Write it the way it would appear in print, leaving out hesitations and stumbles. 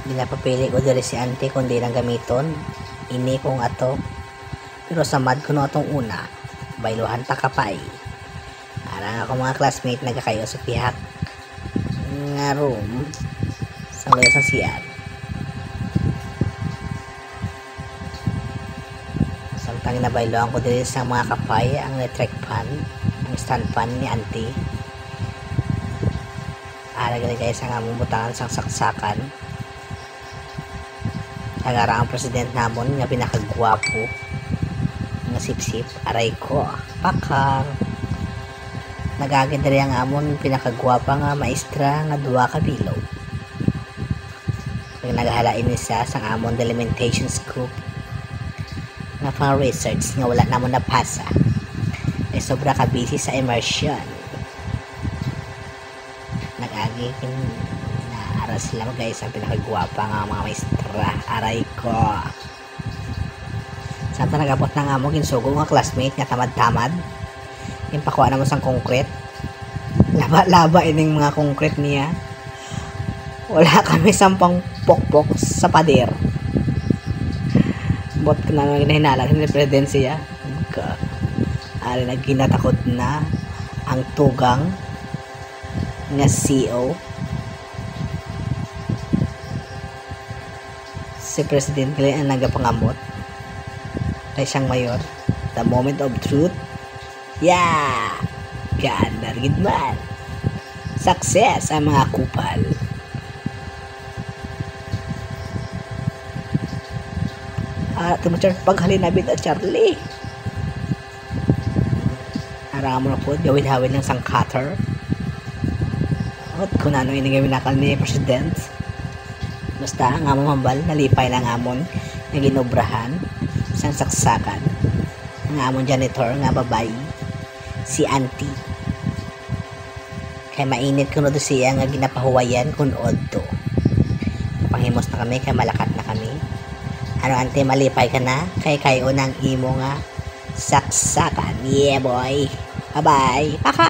Ginapapili ko diri si ante kundi lang gamiton. Ini kong ato. Pero samad ko no atong una. Bailuhan pa kapay. Arang ako mga classmate nagkakayo sa pihak nga room sa ngayon sa CR. Samtang nabailuhan ko diri sa mga kapay ang electric fan, ang stand fan ni auntie. Gali guys ang among butangan sang saksakan. Nagara ang president namon nga pinakagwapo nga sipsip aray ko pakang nagagid diri ang amon pinakagwapa nga maestra nga duwa ka bilog. Nagahalain ni siya sang amon delimitation scoop nga pang research nga wala namon napasa ay sobra ka busy sa immersion. Nag-agi na aras sila guys ang pinakagwapa nga mga maestra aray ko. Samta nagabot na nga mo ginsugo nga classmate nga tamad-tamad yung pakuha naman sang concrete laba-laba ining mga concrete niya. Wala kami sampang pokpok sa pader bot ko na nang hinahinala ni presidensiya ari nagkinatakot na ang tugang nga CEO si President kaya ang nagapangamot kay siyang mayor. The moment of truth, yeah, kaandargid man success ang mga kupal. Tumacar paghalinabit at Charlie arang mo na po gawin-hawin ng sang cutter at kung ano yung nagawinakal ni President. Basta ang among hambal nalipay lang amon na ginobrahan sang saksakan ang amon janitor nga babae si auntie kay mainit kuno do siya nga ginapahuwayan kun odto. Panghimos na kami kay malakat na kami. Ano ante malipay ka na kay kayo nang imo nga saksakan. Yeah boy, bye bye. Paka